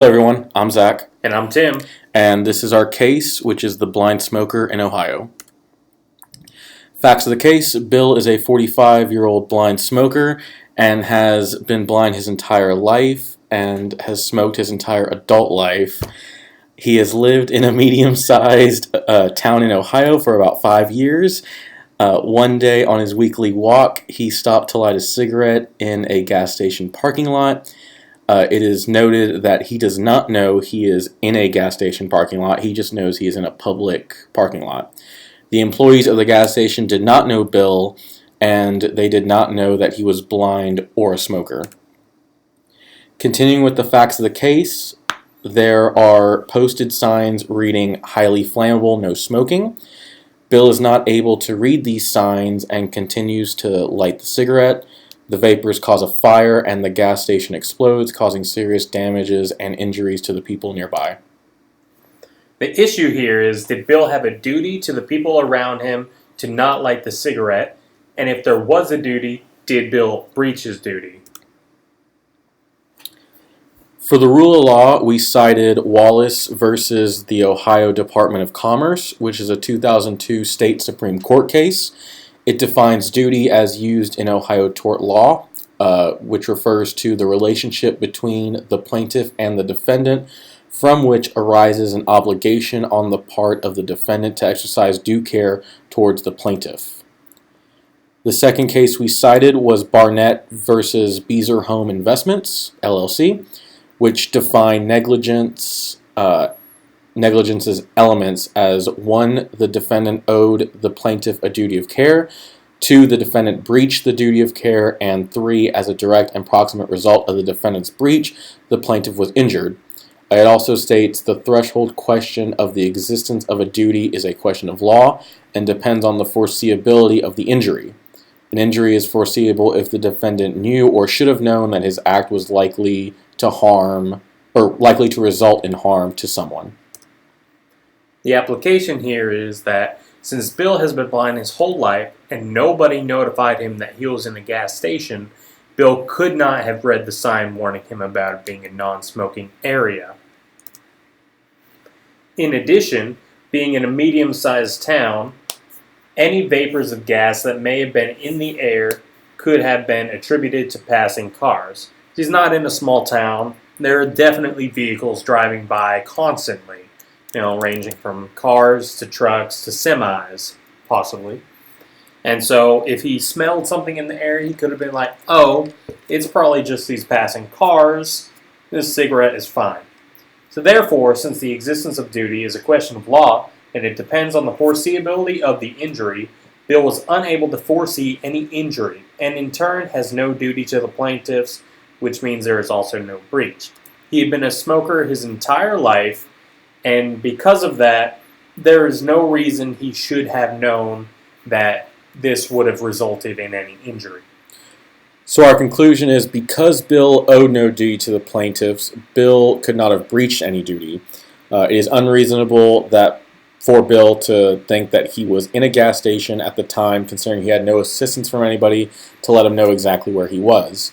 Hello everyone, I'm Zach, And I'm Tim. and this is our case, which is the blind smoker in Ohio. Facts of the case: Bill is a 45-year-old blind smoker and has been blind his entire life and has smoked his entire adult life. He has lived in a medium-sized town in Ohio for about 5 years. One day on his weekly walk, he stopped to light a cigarette in a gas station parking lot. It is noted that he does not know he is in a gas station parking lot. He just knows he is in a public parking lot. The employees of the gas station did not know Bill, and they did not know that he was blind or a smoker. Continuing with the facts of the case, there are posted signs reading "highly flammable, no smoking." Bill is not able to read these signs and continues to light the cigarette. The vapors cause a fire and the gas station explodes, causing serious damages and injuries to the people nearby. The issue here is, did Bill have a duty to the people around him to not light the cigarette? And if there was a duty, did Bill breach his duty? For the rule of law, we cited Wallace versus the Ohio Department of Commerce, which is a 2002 state Supreme Court case. It defines duty as used in Ohio tort law, which refers to the relationship between the plaintiff and the defendant, from which arises an obligation on the part of the defendant to exercise due care towards the plaintiff. The second case we cited was Barnett versus Beezer Home Investments, LLC, which defined negligence's elements as 1, the defendant owed the plaintiff a duty of care, 2, the defendant breached the duty of care, and 3, as a direct and proximate result of the defendant's breach, the plaintiff was injured. It also states the threshold question of the existence of a duty is a question of law and depends on the foreseeability of the injury. An injury is foreseeable if the defendant knew or should have known that his act was likely to harm or likely to result in harm to someone. The application here is that since Bill has been blind his whole life and nobody notified him that he was in a gas station, Bill could not have read the sign warning him about it being a non-smoking area. In addition, being in a medium-sized town, any vapors of gas that may have been in the air could have been attributed to passing cars. He's not in a small town. There are definitely vehicles driving by constantly, ranging from cars to trucks to semis, possibly. And so if he smelled something in the air, he could have been like, oh, it's probably just these passing cars. This cigarette is fine. So therefore, since the existence of duty is a question of law, and it depends on the foreseeability of the injury, Bill was unable to foresee any injury, and in turn has no duty to the plaintiffs, which means there is also no breach. He had been a smoker his entire life, and because of that, there is no reason he should have known that this would have resulted in any injury. So our conclusion is, because Bill owed no duty to the plaintiffs, Bill could not have breached any duty. It is unreasonable for Bill to think that he was in a gas station at the time, considering he had no assistance from anybody to let him know exactly where he was.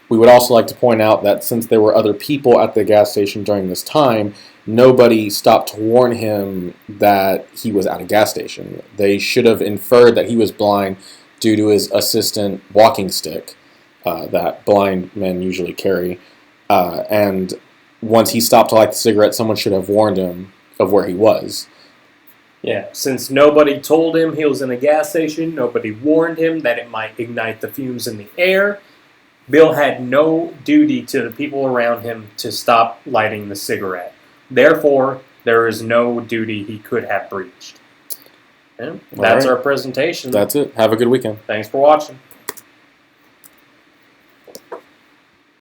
We would also like to point out that since there were other people at the gas station during this time, nobody stopped to warn him that he was at a gas station. They should have inferred that he was blind due to his assistant walking stick that blind men usually carry. And once he stopped to light the cigarette, someone should have warned him of where he was. Yeah, since nobody told him he was in a gas station, nobody warned him that it might ignite the fumes in the air, Bill had no duty to the people around him to stop lighting the cigarette. Therefore, there is no duty he could have breached. And that's our presentation. That's it. Have a good weekend. Thanks for watching.